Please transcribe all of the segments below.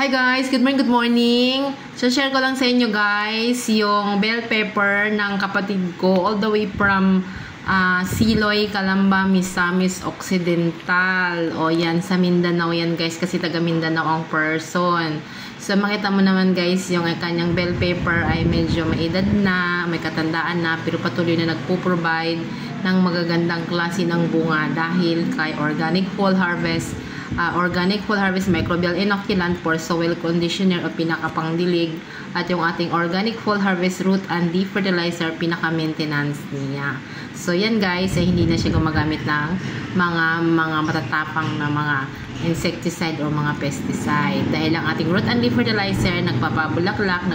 Hi guys, good morning. So share ko lang sa inyo guys yung bell pepper ng kapatid ko all the way from Siloy, Calamba, Misamis Occidental. O yan, sa Mindanao yan guys kasi taga Mindanao ang person. So makita mo naman guys yung kanyang bell pepper ay medyo may edad na, may katandaan na, pero patuloy na nagpo-provide ng magagandang klase ng bunga dahil kay Organic Full Harvest Microbial Inoculant for Soil Conditioner o pinakapangdilig, at yung ating Organic Full Harvest Root and Deep Fertilizer pinaka-maintenance niya. So yan guys, ay hindi na siya gumagamit ng mga matatapang na mga insecticide o mga pesticide dahil ang ating Root and Deep Fertilizer nagpapabulaklak,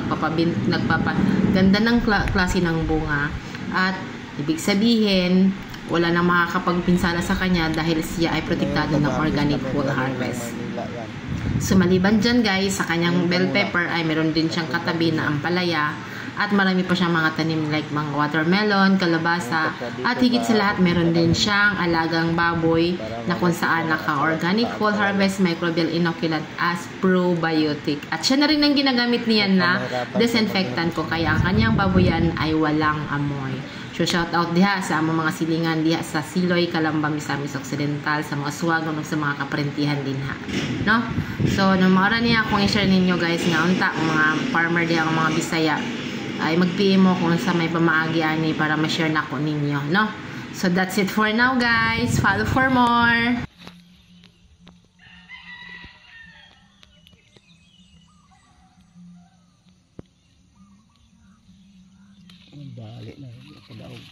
nagpapaganda ng klase ng bunga, at ibig sabihin wala nang makakapagpinsala sa kanya dahil siya ay protektado ng Organic Full Harvest. So maliban dyan guys, sa kanyang bell pepper ay meron din siyang katabi na ampalaya, at marami pa siyang mga tanim like mga watermelon, kalabasa, at higit sa lahat meron din siyang alagang baboy na kung saan naka-Organic Full Harvest Microbial Inoculant as probiotic. At siya na rin ang ginagamit niyan na disinfectant ko, kaya ang kanyang baboyan ay walang amoy. So shout out diha sa among mga silingan diha sa Siloy, Calamba, Misamis Occidental, sa mga suwagon ug sa mga kaparentihan din ha. No? So nang maara niya akong i-share ninyo guys nga unta ang mga farmer diha, ang mga Bisaya ay mag-PM mo kung sa may pamaagi ani para ma-share na ko ninyo, no? So that's it for now guys. Follow for more. Balik na sa daog.